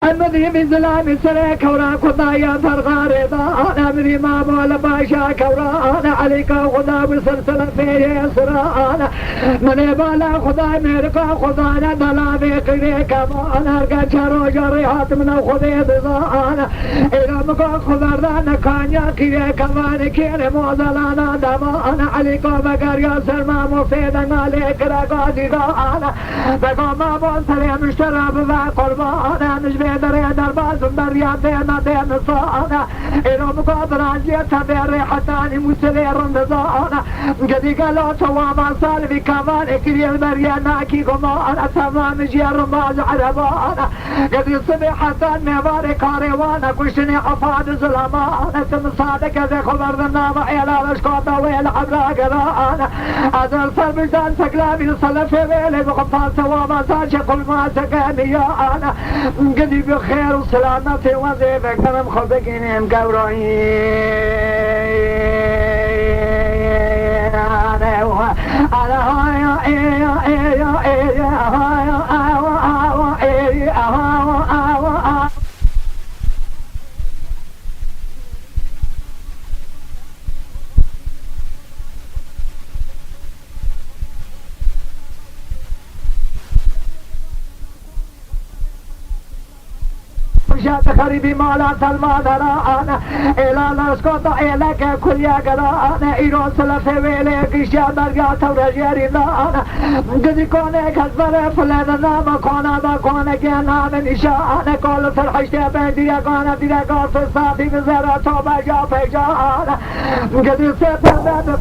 المذي بزلام سريك ورا خدايا فرغارضا انا مذي ما بول باشا كورا انا عليك خدا بسلسلة فيه سرانا من بالا خدا ميركا خدانا دلا بيقري كمان ارقا چارو جريحات من خدي بزانا ارمكا خدردان كانيا كيه كمان كيه موزلانا دمانا عليك بقر يا سرما مفيدنا ليك رقا ديدانا بقا ما بول سريا مشتراب وقربانا مش دري درباز دريات نادي نصانا إنه مقابل عجية تبير حتاني مسلي رمضانا قدي قالوا تواما صالبي كمان اكري المريانا كي قمانا تمام جير رماز عربانا قدي صبي حتان مباري كاريوانا كشني عفاد زلمانا تمصادك ذي خبر ذنابا إلا لشكوطا ويلعب راقرانا أدل سربجان سكلامي صلفي ويلي بغفال تواما ساشي كل ما سكاني يا أنا قدي بخير وسلامة وظيفة كرم خبقينهم قورين شاد خريبي مالا سلمان رانا إلا نسكوتا إلا كل يقرانا إيرو سلفي ويلي قشيا مرقاتا ورجيري لانا قدي كوني كذبر فلنا ما كونا دا كونا جينا من إشانا كل سرحشتي بين ديقانا ديقا سلساتي بزيرا توبا جا فجانا قدي سيطان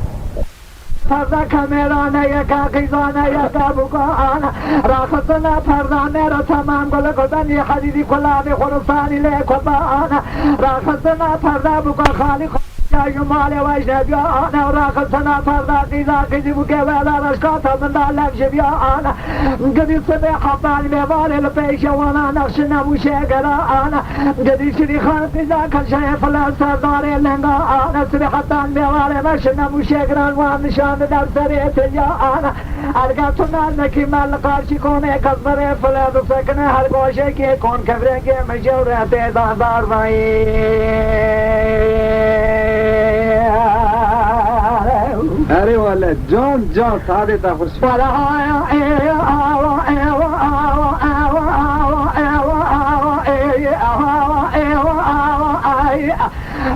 فردا كاميرانا يكا قيزانا يكا بقانا راخصنا فردانا را تمام قل قدني حديدي كلامي خرصاني ليك وبانا راخصنا فردا بقا خالي يا جمالي وجنبيانا وراخصنا فردا قيزا قيزي بقى ولا رشقاتا من دالك جبيانا قدي صبي حباني بيوالي لبيشة وانا نخشنا وشيقرانا قدي شري خان قيزا كل شيء فلسر داري لنقانا صبي حبان بيوالي مشنا وشيقران وانشان در سريت يا أنا أرجعتنا نكي مال قارشي كونه كسبره فلا بسكنه هر گوشه کی کون کبره کی مجوره دادار باي अरे वाले John John सादे ता खुश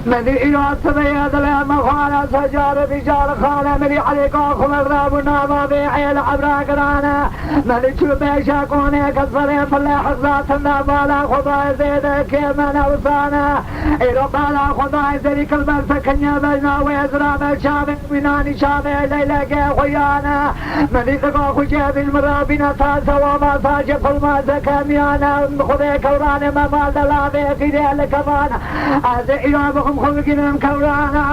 مدي إيوات بياد لما خانا سجار بجار خانا مدي عليك خمر رابنا ضبيعي العبراق رانا مدي شبه شاكوني كسفرين فالله حزاتنا بالا خضاي زيدك من أوسانا إيرو بالا خضاي زيدك الملسكن يبجنا ويزرا مشابه ويناني شابه ليلك خيانا مدي تقا خجاب المرابين تاسا وما ساجب فالما زكاميانا خذي كوراني ممال دلابي قيدي لكمانا هذا إيوابهم خلقنا كورانا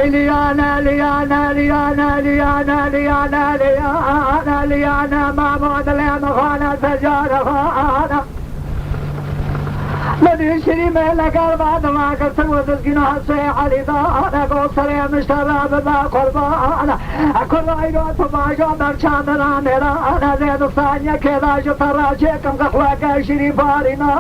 ليانا ليانا ليانا ليانا ليانا ليانا ليانا ما مود ليانا خانا سجارة خانا مدي شري ميلا قربان ما كسر وزقنا حسي علي دانا قوصري مشترى بدا قربانا أكل عيرات باجو مرشان رانا زيد الثانية كذا جو تراجيكم قخواك شري بارنا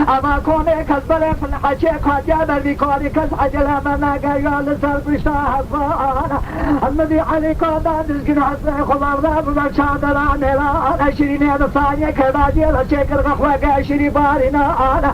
أما كوني كسبلي في الحجيك وجابر بكوني كس عجل أمنا قيال سرب اشتاحفانا المدي علي قادان رزقنا حسي خضار ذاب مرشان رانا شري ميلا الثانية كذا جيل شكر قخواك شري بارنا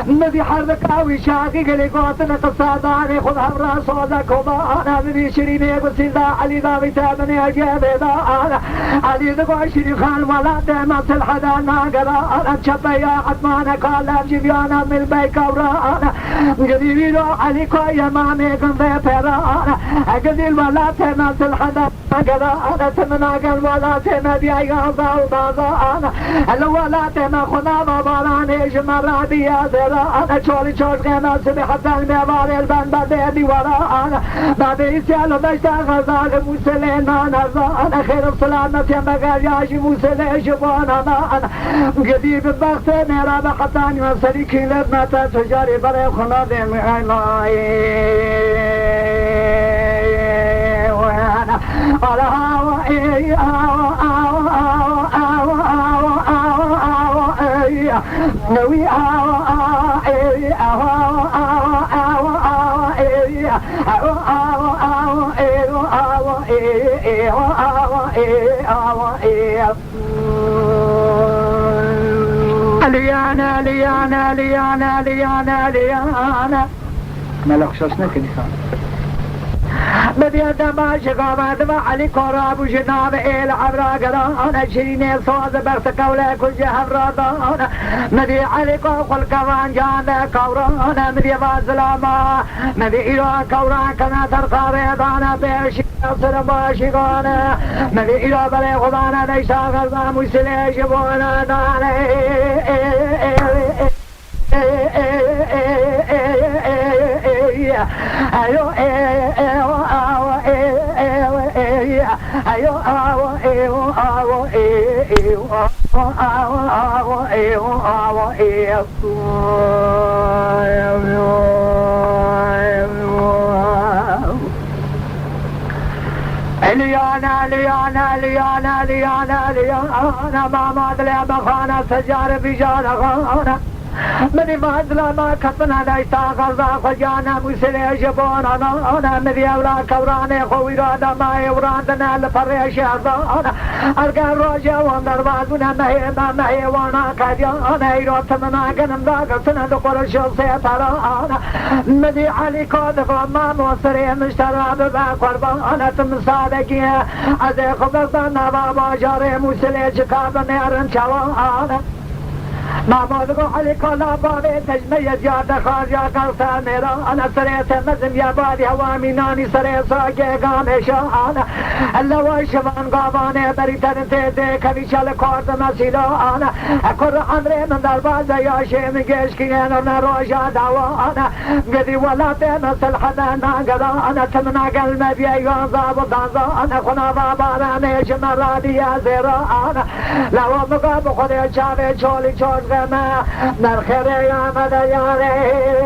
مدي حرك أوي شاقي قلي قوتنا قصاداني خذ همرا صوزك وضانا مدي شريني قصيدا علي ذابي تابني أجيب دانا علي ذقو شري خال ولا ديما سلحدانا قرانا شبه يا عدمانا قال جبيانا من البيك ورانا قديرو علي كوي مامي قنضي فرانا قدير ولا ديما سلحدانا قرانا تمنا قل ولا ديما بيعي غضا وضانا الولا ديما خنا باباراني جمرا بيا زران چولی چوش قیمت سبی حسن میوار البن بده دیواران بده سیال و بشت غزال موسلین نازان خیر و سلامت مگر یاشی موسلی شبانان قدیب بخت میرا بخطانی و سری کیلت متا تجاری برای خناد میعلای وانا على هواي نوي ليانا ليانا ليانا ليانا ليانا ما لخشاشنا كنيسان بدي دماش قامت وعلي كراب وجناب إل عبرا قران شيرين صوز برت قولة كل جهب رضان مدي علي كل كوان جان كوران مدي وازلاما مدي إلى كوران كنا ترقى دانا بيش صر باشقانا مدي إلى بلي خدانا ليسا غزا مسلي جبونا دانا ayo ليانا ليانا ليانا ليانا ليانا ما مادلي بخانا سجار بجار خانا مدي فازلا ما كتنا دايتا غزا خجانا مسلي جبونا انا مدي اولا كوراني خويرا دما يوراندنا لفريش ارضانا ارقى روجا واندر بازونا مهي وانا كديانا ايرو تمنا قنم داقل سنة دقل الشخصية ترانا مدي علي كود غمام وصري مشترى ببا قربانا تمصادكي ازي خبرتنا بابا جاري مسلي جكاب نيرن شوانا محمد کو علی کلا بابی تجمیه زیاده خارجا کرتا میرا انا سریت مزم یا بادی هوامی نانی سری ساگه گامشان اللوای شوان گاوانه بری تنته ده کبی چل کارد مسیلا آنا اکر عمره من در بازه یاشه میگش که انا روشا دوانا گدی ولات مثل حدا ناگدا انا تمنا قلم بیایان زاب و دانزا انا خنا بابارانه شمرادی زیرا آنا لوا مقاب خودی چاوه چولی چوش ما مرخر يا مدياني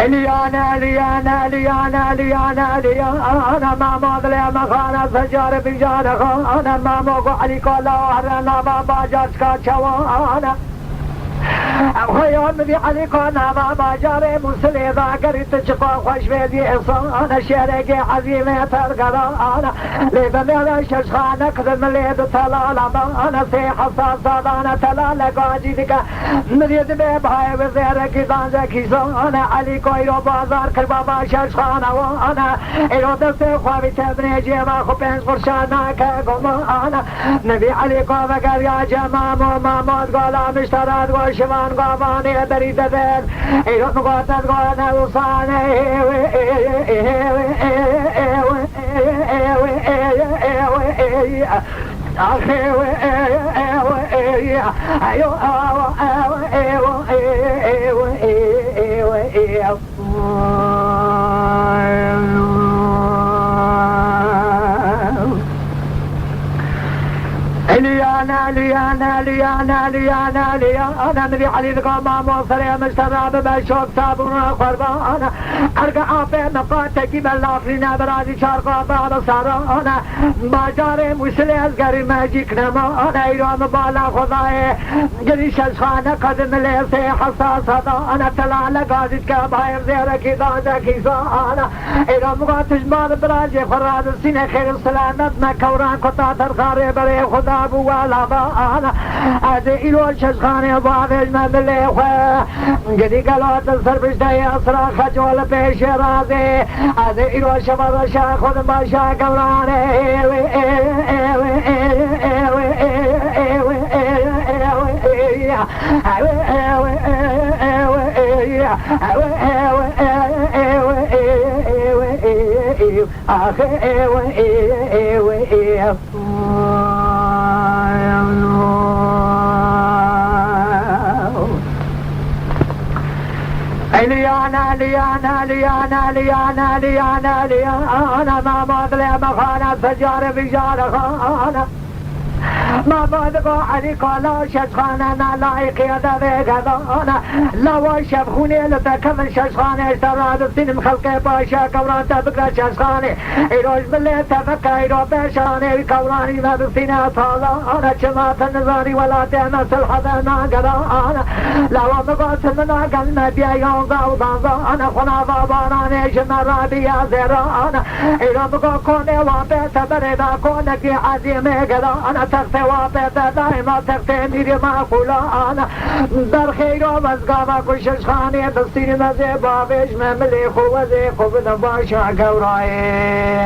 ليانا ليانا ليانا ليانا ليانا ما مضلي مخانا سجار بجار خانا ما موقع علي كلا هرنا بابا جاسكا شوانا خيام ذي عليكنا ما باجاري مسلي ذاكر تشقى خوش بيدي إصانا شرقي عزيمة ترقرانا لبنينا ششخانا كذن ليد تلالا بانا سي حساسا دانا تلالا قاجي ديكا مريد بيبهاي وزيركي دانزكي زانا علي كويرو بازار كربابا ششخانا وانا ايرو دستي خوابي تبني جيبا خو بينز فرشانا كقمانا نبي عليكو وقر يا جمامو مامود قولا مشترات وشوان قواني بريد بين ايرو مقاتل قوانا وصاني ليانا ليانا ليانا ليانا ليانا نبي علي القمام وصري مشترى ببشوك صابونا قربانا ارقى عافي مقاتكي باللافرين برازي شارقا بابا سارانا باجاري مسلي ازقري ماجيك نمانا ايرو مبالا خضاي قريش اشخانا قدم ليسي حساسة دانا تلالا قادت كاباير زيركي دانزكي زانا ايرو مقاتش مال برازي فراد السنة خير السلامت مكوران قطع ترخاري بري خدا ولا بانا هذا إلو الشخاني باغج مبلي خواه قدي قلوت السربش داي أسرا خجول بيش رازي هذا إلو شبر شاخد باشا قوراني ليانا ليانا ليانا ليانا ليانا ليانا ما مظلم خانة سجارة بجارة خانة ما بدقوا عليك لا شخانة لايق يدا بيقضانا لو شبخوني لتكمل شخانة اشتراد السين مخلقه باشا كوران تبقى شخانة ايروش بالله تبقى ايرو باشاني كوراني ما بسينا طالانا شمات النظاري ولا تمس الحضانا قرانا لو مقاس منا قلنا بيان ضوضانا خنا ضابانا جمرا بيا زرانا ايرو مقا كوني وابت بردا كونك عزيمي قرانا تغفي وابت دائما تغفي ميري ما قولانا در خير ومزقاما كشش خاني بسين مزي بابش مملي خوزي خوبنا باشا قورائن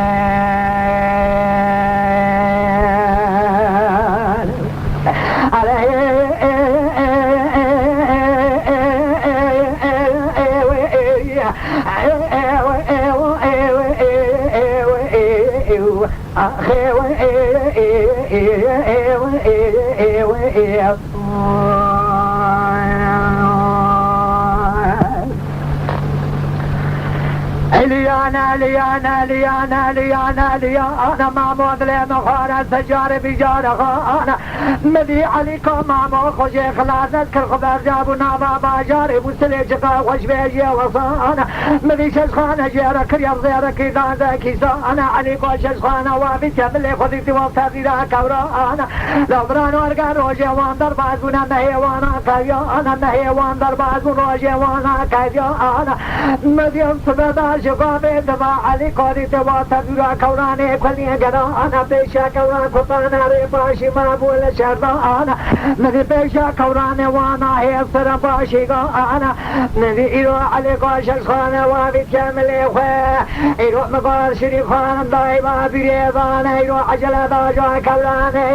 ليانا ليانا ليانا ليانا ليانا ما مظلم خانة سجارة بجارة خانة مدي عليكم مامو خوشي خلاص نذكر خبر جابونا بابا جاري مسلي جقا خوش بيجي وصانا مدي ششخانة جيرا كريم زيرا كيدان ذاكي سانا عليكم ششخانة وابي تبلي خذيتي وفتابي ذا كورانا لو برانو ارقان روجي واندر بازونا مهيوانا كيانا مهيوان در بازون روجي وانا كيانا مدي انصبدا شقابي دبا علي قولي تبا تبيرا كوراني كلي قرانا بيشا كوران كتانا ريباشي مابول شردانا مدي بيشا كوراني وانا هي سرباشي قانا مدي إيرو علي قوش الخانة وابي كاملي خواه إيرو مقار شريف خان دايما بريبانا إيرو عجلة داجا كوراني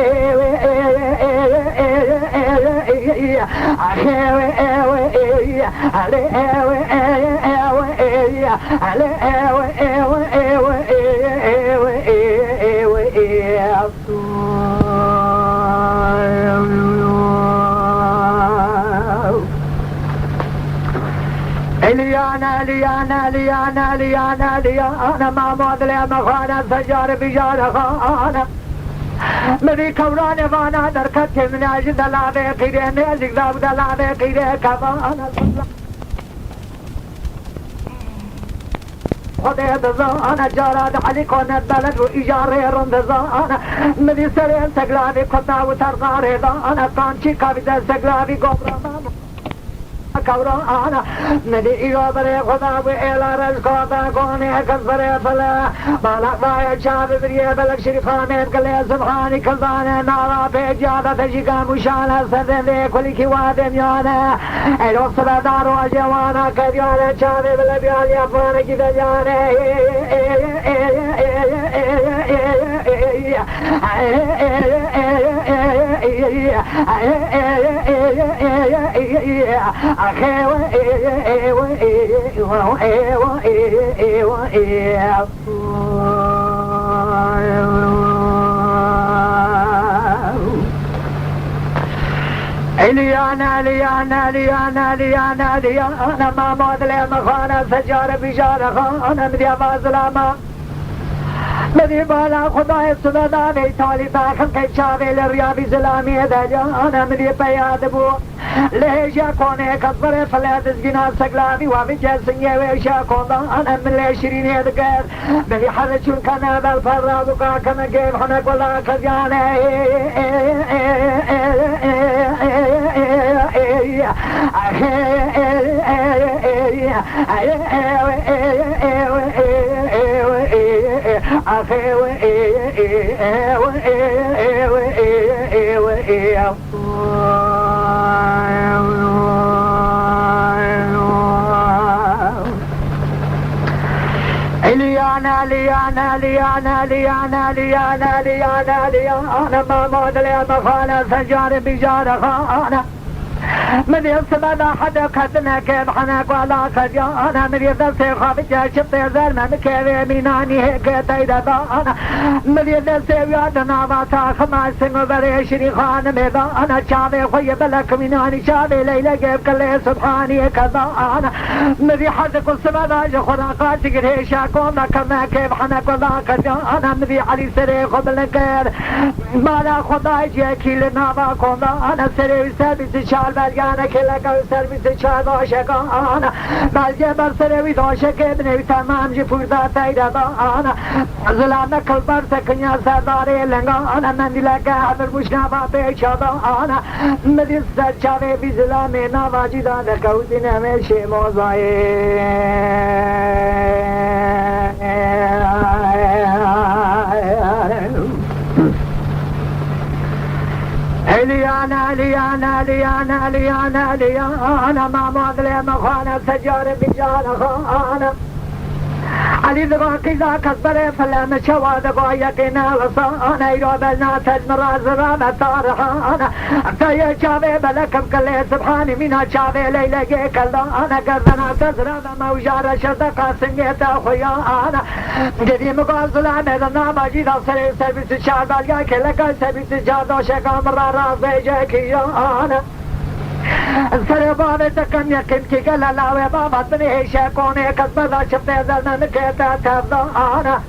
ليانا ليانا ليانا ليانا ليانا ما مظلم خانة سجارة بجارة خانة مدي كوران وانا دركت من اجد لابه قيره نزق دابد لابه قيره كبانا خده بزانا جاراد علي كونت بلد و اجاره رندزانا مدي سرين سقلابي قطع و ترقاره دانا قانشي كابد سقلابي قبرمان كورانا مدي إيوه بري خدا وإيلا رزقاتا كوني كذبري فلا بالك بايا شاب بريه بلك شريفانين كلي سبحاني كلباني نارا بيجادا تجيكا مشانا سردن كلي كوادم يانا ايلو سبدارو جوانا كريانا شاب بلبيان يفانا كده جانا ليانا ليانا ليانا ليانا ليانا ما مظلم خانة سجارة بجارة خانة مدي بازلاما مدي بالا خدای سبداني تالي داخل كي شاوي لريابي زلامي دجانا مدي بياد بو ليشا كوني كذبر فلاد زجنا سقلامي وابي جاسنية ويشا كوندا أنا من ليشرين يدقر مدي حرشون كان بالفرادوكا كما جيب حنك ولا كجانا ليانا ليانا ليانا ليانا ليانا ليانا ليانا ما مودلي مخانا سجار بجار خانا من يسمى لا حدا كدنا كيف حناك ولا خجانا من يدرسي خافجة شبطي زلمة مكيري ميناني هيك تيدانا من يدرسي ويادنا باتا خماسين وبري شريخان ميدانا شابي خوي بلك ميناني شابي ليلة جيب كلي سبحاني كذانا من يحزق السما داج خراقات قريشا كونا كما كيف حناك ولا خجانا من علي سري خبلنكر مالا خداي جيكي لنا باكونا أنا سري سربيس شال بلغانا كلك سربيس شال باشقانا بلجي برسري داشق ابني تمام جي فردا تيدانا ظلامنا كل برسكنيا سرداري لنغانا من لك عبر مشنابا بيشادانا مدي سرچاوي بظلامي نواجدا لكوزين مشي موزاي ليانا ليانا ليانا ليانا ليانا ما مادلي مخانا سجار بجال خانا علي ذغا كذا كسبري فلما شوا ذغا يقينا لصانا يروبلنا تجمرا زرامة طارحانا تايا شابي بلكم كلي سبحاني منا شابي ليلة جيك اللوانا قرنا تزرامة موجارة شدقا سنجيتا خيانا قديم قازلا ميدنا مجيدا سري سربيس شعب الجاي كلك سربيس جادو شكا مرا رازي جيكيانا سر باب تکم یکم کی گلا لاوی بابت بنی شکونه کسبدا شفته زلمن کتا تبدانا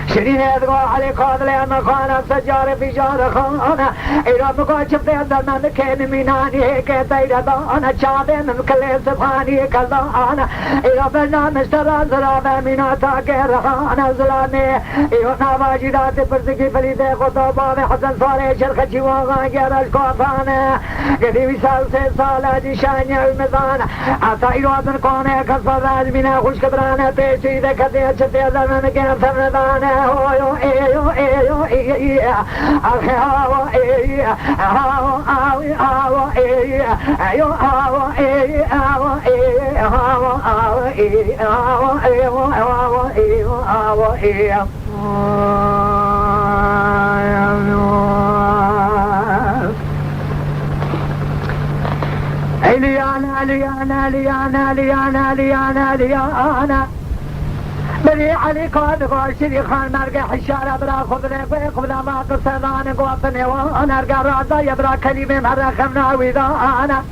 شرين يدغو علي قادل مخانا سجار بجار خانا إيرا مقا شفته زلمن مكين ميناني هيك تيدانا شابين مكلي سبحاني كلانا إيرا بلنا مشترى زرابة مينا تاكر خانا زلامي إيرا نواجي دات برزقي فليدي خطا بابي حسن صالي شرخ جواغا جرش قوطانا قديمي سال سي سالة دي شانيا المزانا عطا إيرا بن قوني كسر راج مينا خوش كبرانا تيشي دي كدي شفته زلمن مكين فمدانا هو ايو ايو ايو اخي هو ايو هو ايو هو ايو ايو هو ايو هو ايو هو ايو هو ايو هو ايو هو ايو ليانا ليانا ليانا ليانا ليانا ليانا بري علي قاد غاشري خان مرقى حشارة برا خبري قبل ما قصدان قوطني وانا ارقى رعضا يبرا كلمة مرة خمنا ويضانا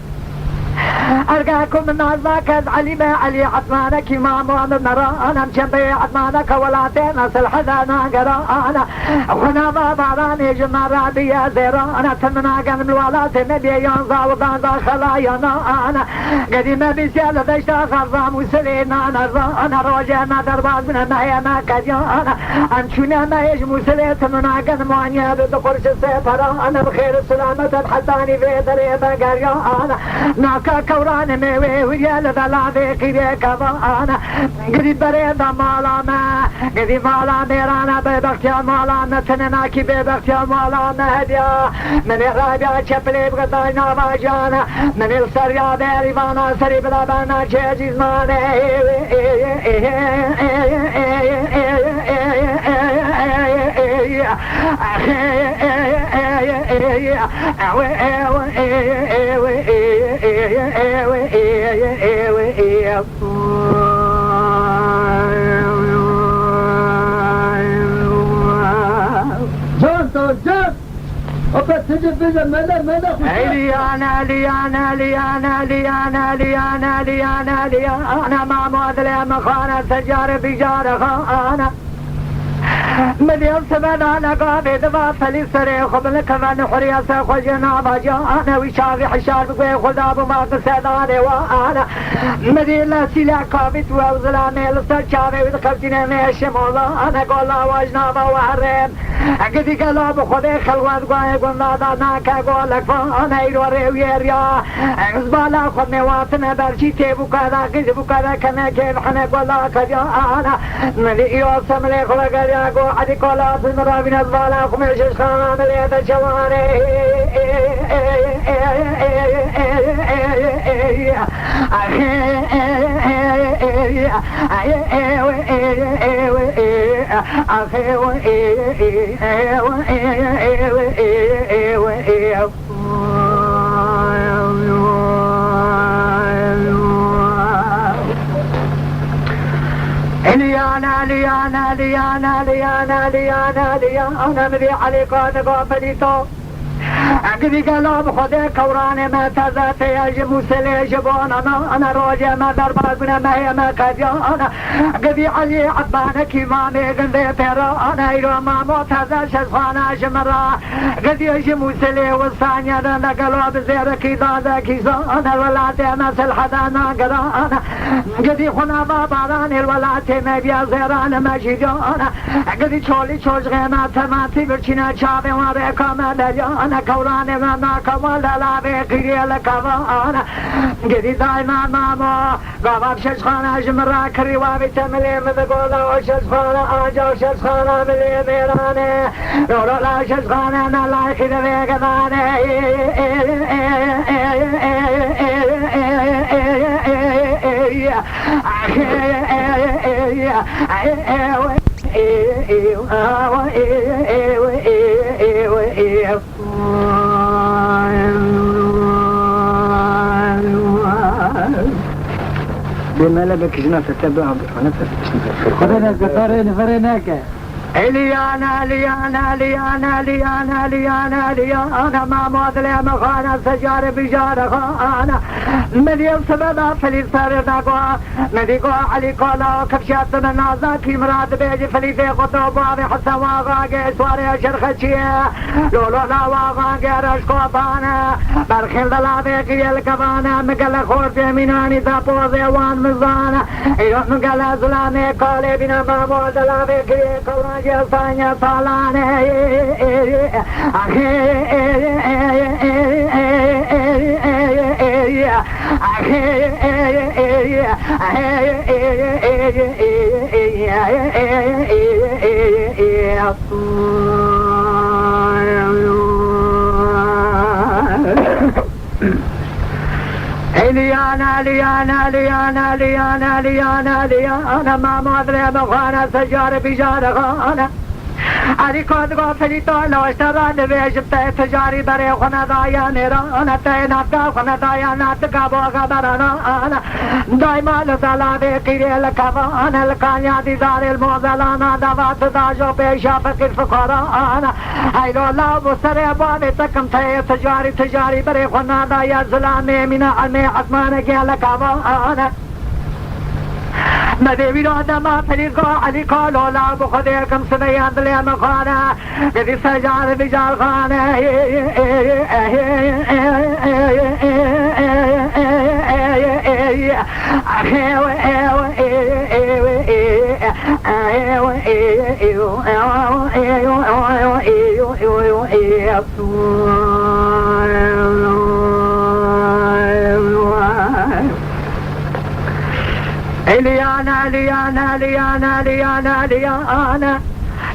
أرقاكم من الزاكد علي علي عثمانك إمام ومن نرانا مشبه عثمانك ولاتين أصل حزانا قرانا وخنا باباراني جمع رابية زيرانا تمنا قم الولات نبي ينزا وغانزا خلايانا أنا قديمة بسيالة دشتا خرزام وسلينا نرانا روجانا درباز من المهيما كديانا أمشونا ما يجمو سلي تمنا قم موانيا بدقرش سيطرانا بخير السلامة الحساني في دريبا قريانا ناكا كوران ميوي ويال دلابي كيبي كبانا قدي بريد مالانا قدي مالا ميرانا ببختيا مالانا تننا كي ببختيا مالانا هديا من الرابع شبلي بغداينا باجانا من السريا بيريبانا سري بلابانا جيجي زمانا ليانا ليانا ليانا ليانا ليانا ليانا ليانا ما مودلي مخانا سجار بجار خانا من ينسبنا لقابي دبا فليسري خبل كمان حريسة خجنا بجانا وشافي حشار بقوي خداب ما قصداني وانا مدي لا سيلا قابت ووزلامي لسر شافي ودخلتنا ميشي مولا انا قولا واجنا بوحرين قدي قلاب خدي خلوات قوي قلنا داناكا قولك فانا يروري ويريا ازبالا خدني واتنا برشي تيبو كذا قدبو كذا كنا كيف حنا قولا كجانا مدي يوصم لي خلق الياقو عدي قولا في المرابين الظالا خميش خام مليت الشواري أخي ليانا ليانا ليانا ليانا ليانا ليانا مذي عليك وفليتو قدي قلب خدي كوراني ما تزاتي يجب سلي جبون انا روجي ما درباقنا ما هي ما كديانا قدي علي عبانا كيماني قندي تيرانا ايرو ما موتازا شزخانا جمرا قدي يجب سلي والثانية دانا قلب زيركي دادا كيزانا الولاتي مثل حدانا قرانا قدي خنا باباراني الولاتي ما بيا زيرانا ما جيجانا قدي چولي چوش غيما تماتي برچينا چابي واريكا ما دليانا كوراني ما كمال لابي قيري لكوانا قدي دايما ماما قابب ششخانا جمرا كري وابي تملي مذقولا وششخانا آجا وششخانا ملي ميراني رورو لا ششخانا نالا خير بيقضاني بما لبك جنات تتبعهم خذنا قطارين فريناك ليانا ليانا ليانا ليانا ليانا ليانا ما مودلي مخانا سجار بجار خانا مليون سبدا فلي سردنا قوا مدي قوا علي قولا كبشات من نازاكي مراد بيجي فلي في قطو بابي حسن واغاقي سواري شرخشيه لولو لا واغاقي رشقو بانا برخل دلابي قيل كبانا مقل خورت مناني تابوزي وان مزانا ايرون مقل زلامي قولي بنا ما مودلابي قيل كورا جسانيا سالاني ليانا ليانا ليانا ليانا ليانا ليانا ما مدري بخانا سجار بجار خانا أدي كود غافلي طالع اشتغل بيجبت تجاري بري خنا ضايا نيرانا تيناتا خنا ضايا ناتكا بوغا برانا أنا دايما لطلا بقيري لكفانا الكانيا دي دار الموزلانا دوات داجو بيشا فكر فقرانا هيلو لا بسري بابي تكم تجاري تجاري بري خنا ضايا زلامي من علمي عثمان كيلا كفانا مدي بيراد ما فليقو علي قالوا لا بخديكم سنيان دليا مخانا قدي سجار بجار خانا ليانا ليانا ليانا ليانا ليانا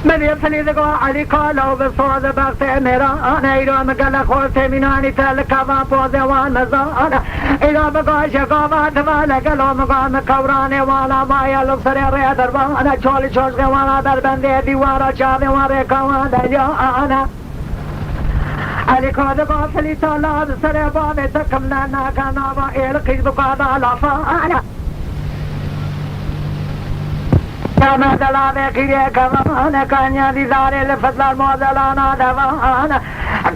من يفني ذقوا علي قالوا بصوت بغتي ميرانا إذا مقال خورتي مناني تلكا بوزي والمزانا إذا بقى شقاما دفالا قالوا مقام كوراني والا بايا لبصري ريدر بانا چولي چوشغي والا دربندي ديوارا چاوي واريكا وانا جانا علي قاد غافلي طالب سري بابي تكمنا ناكنا وإيل قيد قادا لفانا ما دلابي قيري كمان كانيا دي زاري لفضل الموزلانا دوانا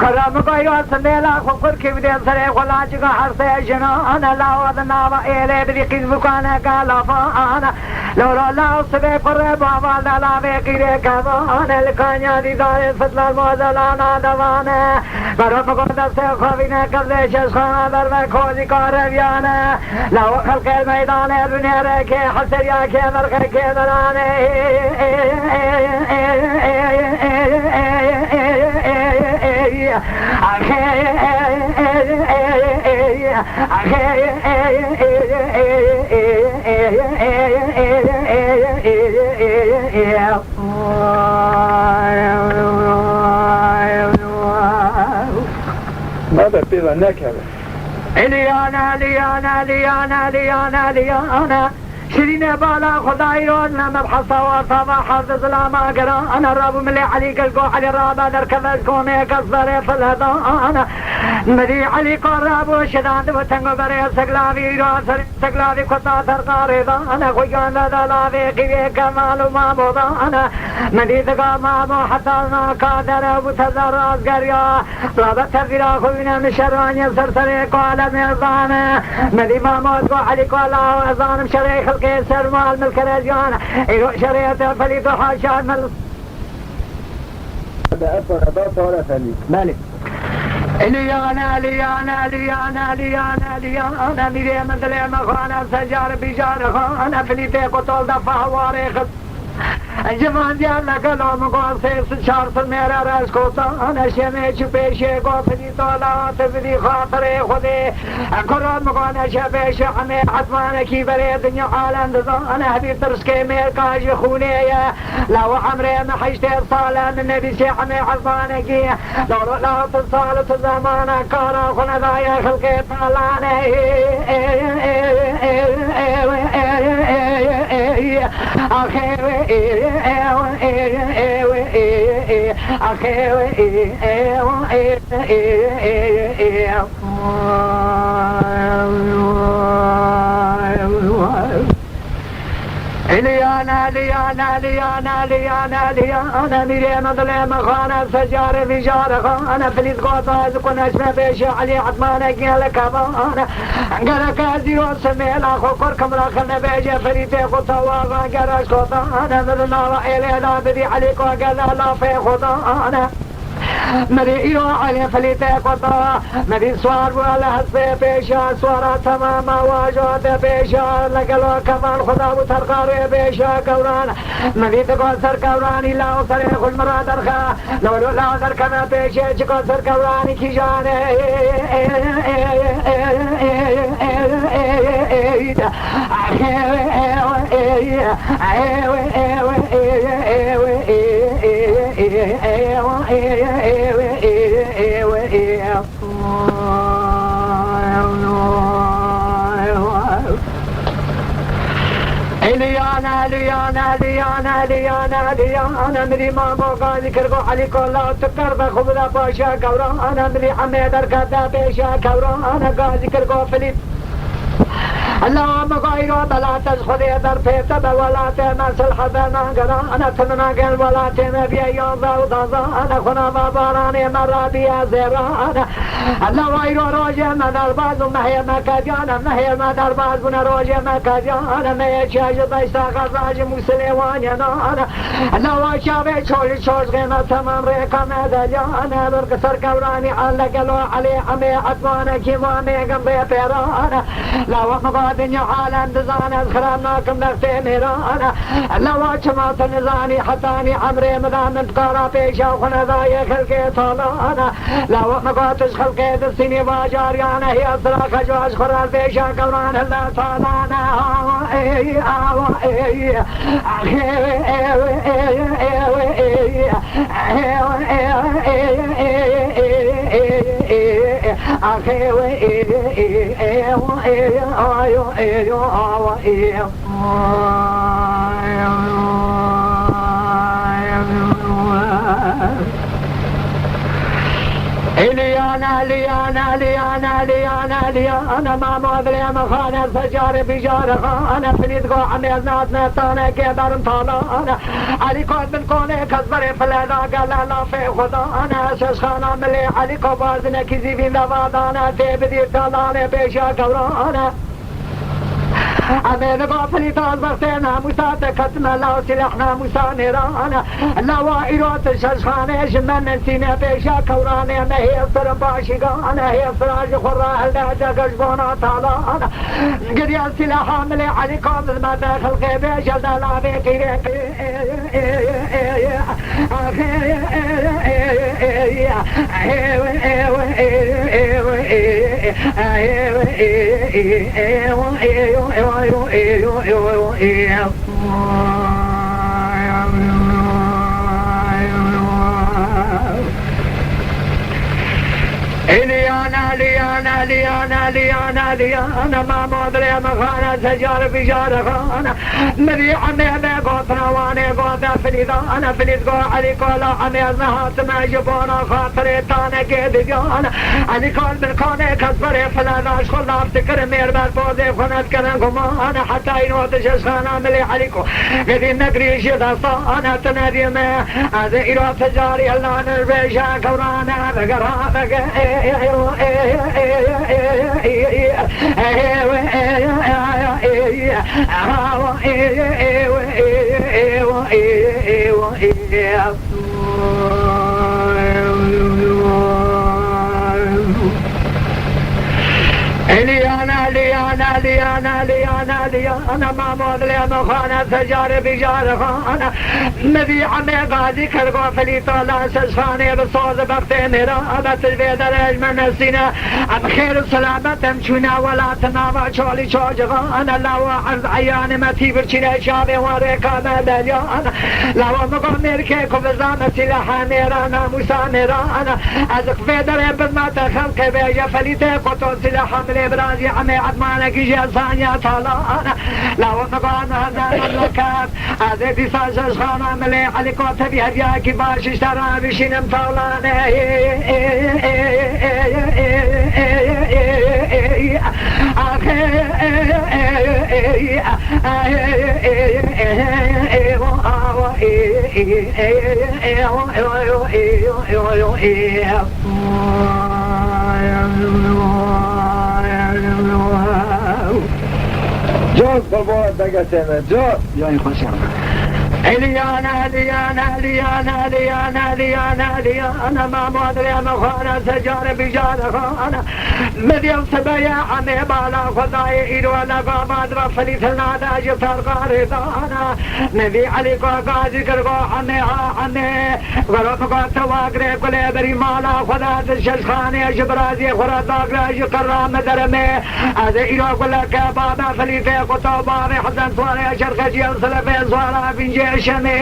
كرم قيو سندلا خفر كبدي سري خلاجك حرسي جنانا لا وضنا وإيلي بدي قيد بكانا كالفانا لولا لا سبي قرب وفال دلابي قيري كمان الكانيا دي زاري لفضل الموزلانا دوانا كرم قد سيخوفينا قبل شخصانا درب كوزي كاربيانا لو خلق الميدان الدنيا ريكي حسر ياكي مرخيكي درانا ماذا بيضا نكبة ليانا ليانا ليانا ليانا ليانا شرين سینه بالا خدای روز مبحث وصفا حافظ لا ما قرا انا الرب ملي عليك القو علي الرابع دركب كوني كسر في الهضان مدي علي قراب وشدان وتنغ بري سقلاوي راس سقلاوي خطا ترقاري انا خويان لا في قوي كمال ما موضا انا مدي دغا ما حتى ما قادر وتزراز قريا رابط فيرا خوينا مشراني سرسري قال ميزان مدي ما موت علي قال اذان شريخ القيسر مال ملك الرجال شريعه فليت حاشا مل هذا أطول ولا ثاني مالك ليانا ليانا ليانا ليانا ليانا ميري مندلي مخانا سجار بجار خانا فليتي قطول دفع واريخ جوان جانا کلو مقام سے چار سال میرا راز کوتا نشے میں چھپے شے کو فدی طالات فدی خاطر خودے قرآن مقام نشے پیش ہمیں عثمان کی برے دنیا عالم دزان حبیب ترس کے میر کاج خونے لو عمرے میں حجتے صالح من نبی سے ہمیں عثمان کی لو لا تصالت زمان کارا خندایا خلق طالان آخر ليانا ليانا ليانا ليانا ليانا ميري مظلي مخانا سجار في جار خانا فليت قوطاز كناش ما بيش علي عطمانا قيالك ابانا قرك ازيو سميل اخو كركم راخلنا بيجي فريتي خطواغا قرش قوطانا مذنا وإلي لا بدي عليك وقال لا في خطانا مدي إيرو علي فليتي قطا مدي سوار ولا حسبي بيشا سوارا تماما واجوات بيشا لقلو كمان خدا وترقاري بيشا كوران مدي تقول سر كوراني لا وصري خل مرا درخا لو لا در كما بيشا چكو سر كوراني كي جاني ليانا ليانا ليانا ليانا ليانا مدي مامو قال ذكر علي كلا تكر خبلا باشا كورانا مدي حميدر كذا باشا كورانا قال ذكر فليت اللهم غير بلا تزخذي در فيتب ولا تمس الحبنا قرا انا تمنا قل ولا تم بيا ضوضا انا خنا باراني مرا بيا زرانا الله غير روجه من الباز ما هي مكاجانا ما هي ما درباز من روجه مكاجانا ما يشاج بيسا غزاج مسلمان انا الله وشابه شول شوز قيمه تمام رقم دجانا بركسر كوراني على قلو علي عمي عطوانا كيما مي قمبي بيرانا لا وقت الدنيا عالم دزانا خرامناكم نغتي ميرانا لو شمات نزاني حتاني عمري مدام انتقارا بيشا وخنا ذاي خلقي طالانا لو مقاتش خلقي دسيني باجاريانا هي أسرا خجواج خرال بيشا قوران الله طالانا ليانا ليانا ليانا ليانا ليانا ما مودري مخانا سجار بجار خانا فنيد قو عميز ناتنا تانا كبر طالانا علي قد من كوني كسبري فلانا قال لا في خدانا شش خانا ملي علي قبازنا كزي في نبادانا تبدي طالانا بيشا كورانا أمين غافلي تازبختنا مساعدة كتنا لا سلاحنا مسانرانا لوائرات الششخانة جمنا نسينا بيشا كورانا ما هي الصرباشقانا هي الصراج خراء الهجا قجبونا طالانا قريا سلاحا ملي علي قابل ما داخل غيبي جلدا لا بيكي ليانا ليانا ليانا ما مدري مخانا سجار بجار خانا مذي عمي بيقوتنا واني قوتا فليدانا فليد قو علي قولا عمي الزهات ما جبونا خاطري تانا قيد جانا علي قول بالكوني كسبري فلاداش خلا افتكر مير بالبوزي خونت كننكم انا حتى ينوتش اسخانا ملي عليكو قدي نقري شدا صانا تنادي ما هذا إلو تجاري الله نربيشا كورانا بقرا ليانا ما مودلي مخانا سجار بجار خانا مذي عمي غازي كرقو فلي طولا سسفاني بصوز بختي مرابة البيد الأجمل نسينا عم خير السلامة تمشونا ولا تناما شولي شوج غانا لو عرض عياني ما تيبرشينا شابي وريكا مدليانا لو مقامير كيكو بزامة سلاحا ميرانا موسى ميرانا ازق فيدر بما تخلق بيجا فلي تيقوتو سلاحا ملي برازي عمي عدمانك جيسانيا طالانا لو مقانا هذا المملكات هذا دفاع خانا ملي عليكو تبي هدياكي باش اشترى بشين مطولانا جوز بالبوات دقا سيمة جوز يعني خوش ليانا ما مدري مخانا سجار بجار خانا مديم سبيا عمي بالا خداي إيرو لقا مادرا فليثنا داج فرقار دانا نبي عليكو قاضي كرقو عمي غرب قوات واقري كلي بري مالا خدا دشش خاني جبرازي خرا داقراج قرام درمي هذا إيرو كلا كبابا فليثي قطو بابي حسن صواري شرخجي السلفي صوارا بنجي شمي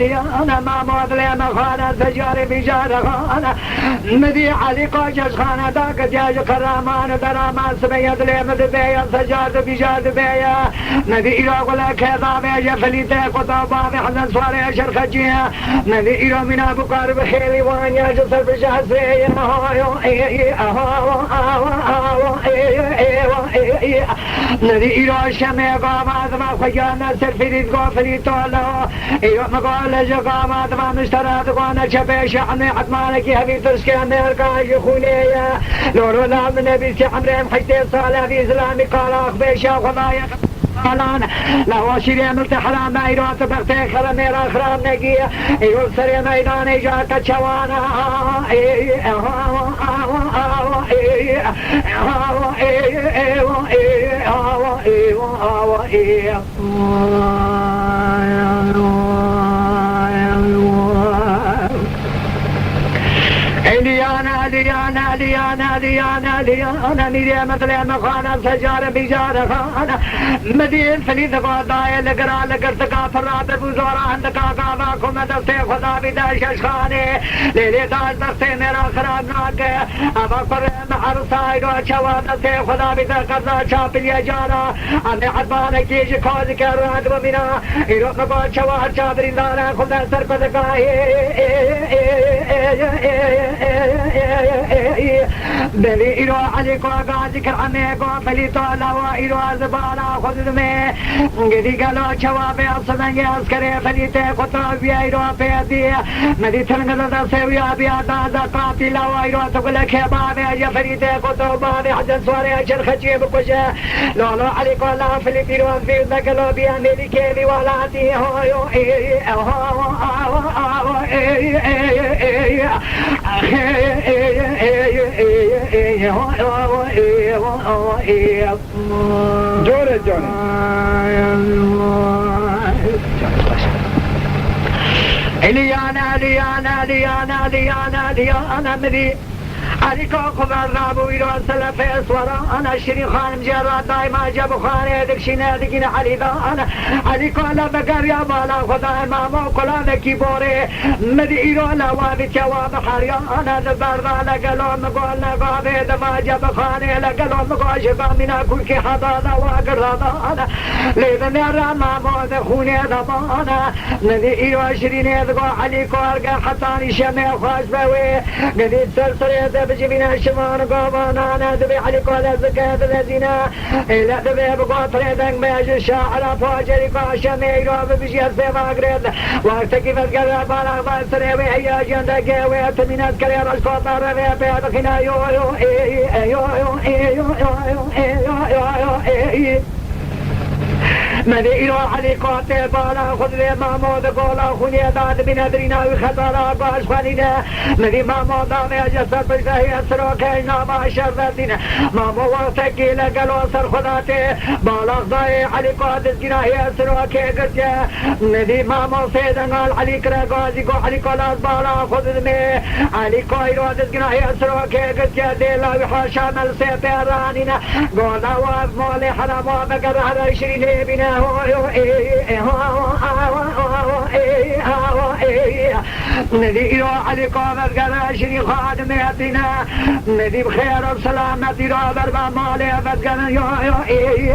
ليانا ما مودلي مخانا سجار بجار خانا مذي علي قوشش خانا داك جاج كرامان درامان سبيد لي مذبيا سجار بجار بيا مذي إلو قلا كذا بيجا فليتي قطابا بحزن سواري شرخجيا مذي إلو منا بقار بخيري وانيا جسر بشاسي مذي إلو شمي قامات ما خيانا سرفريد قوفلي طولو إيو مقال جقامات ما مشترات قوانا شبيش عمي عدمانك هبي ترسكي أمريكا يخونيا لورو لا من نبي سحمرين حيثي صالح في إسلامي قال أخبيشا وخضايا قالان لو شيري ملت حرام ايرو تبختي خرم ميرا خرام نقيا ايرو سري ميدان ايجاك تشوانا ليانا ميري مثل مخانا سجار بجار خانا مدين فليد قضايا لقرا لقرتقا فرات بوزورا عندقا قاضا كما دستي خدا بداش خاني ليلي داش دستي ميرا خراب ناك ابا قر محر سايدو چوا دستي خدا بدا قضا چاپلي جارا اني حدبان كيج كوز كرات ومنا ايرو مقا چوا چابرين دارا خدا سر قدقا بلي إيرو عليكو قاضي كرعميكو بلي طولا وإيرو زبالا خذ دمي قدي قالو شوابي أصدنجي أسكري بلي تيكو طرابي إيرو بيدي مدي تنقل دا سيويا بيادا دا قاتلا وإيرو تقول كبابي يفري تيكو طوبابي حجن سواري شرخجي بكوشي لولو عليكو لا فلي تيرو في ذكلو بي أمريكي بي ولاتي هو جوني جوني ليانا مدي عليك خبرنا بويرو سلف اسورا انا شري خانم جرا دايما جاب خانه دكشينا دكين علي انا عليك لا بقر يا بالا خدا ما كلا كيبوري مديرو لا وابي جواب حريا انا دبر لا قالوا مقول لا قابد ما جاب خانه لا قالوا مقول شباب من كل كي حدا واقر انا ليبن يا ما بود خوني دبانا مديرو 20 دقو عليك ارجع حتى شمع خاش بوي قديت سلسله بجبنا الشمان قابانا ندبي عليك ولا زكاة الذين إلا دبي بقاطر دنگ بيج الشاعر فاجري قاشمي روب بجي السيما قرد وقت كيف تقرر بالا بسري وهي جندك ويتمنات كرير الشفاطر ويبيضخنا يو يو اي يو يو اي يو يو اي يو يو اي مدينو علي قاتل بالا خذ لي مامود قولا خوني داد بندرينا وخطارا باش خانينا مدي مامو دامي جسد بجهي اسروك اينا ما شرطينا مامو وقتكي لقلو سر خداتي بالا خضاي علي قاتل جناهي اسروك قرجة مدي مامو سيدنا علي كرقازي قو علي قلاس بالا خذ دمي علي قايرو قاتل جناهي اسروك قرجة ديلا وحاشا مل سيبيرانينا قولا واف مولي حرام ومقر على شريني بنا ندي علي قامت قراشني خادمتنا ندي بخير وسلامة رابر بمالي بتقن يو يو اي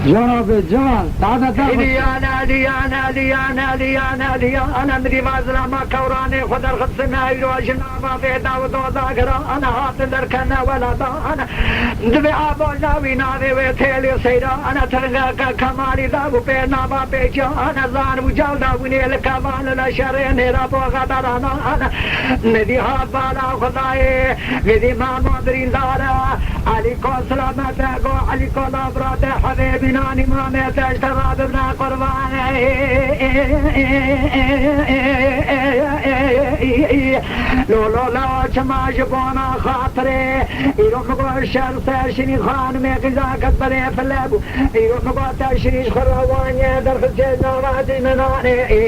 جناب جان بعد ليانا مدي مازلا ما كوراني خدر خصنا يروجنا ما في داود وذاكرا انا هات دركنا ولا انا دبي ابونا وينادي وتيلي سيدا انا ترغا كمالي داو بينا ما بيجا انا زان وجالدا ونيل كمان لا شرين رابو غدرانا انا مدي هات بالا خداي مدي ما مدرين دارا عليكم سلامة عليكم براد حبيبنا ما ميتاج ترابنا قربان لو شما جبونا خاطري يروح مقول الشهر ساشني خان ميقزا كتبري في اللابو يروح مقول تاشريش خروانيا در خجينا رادي مناني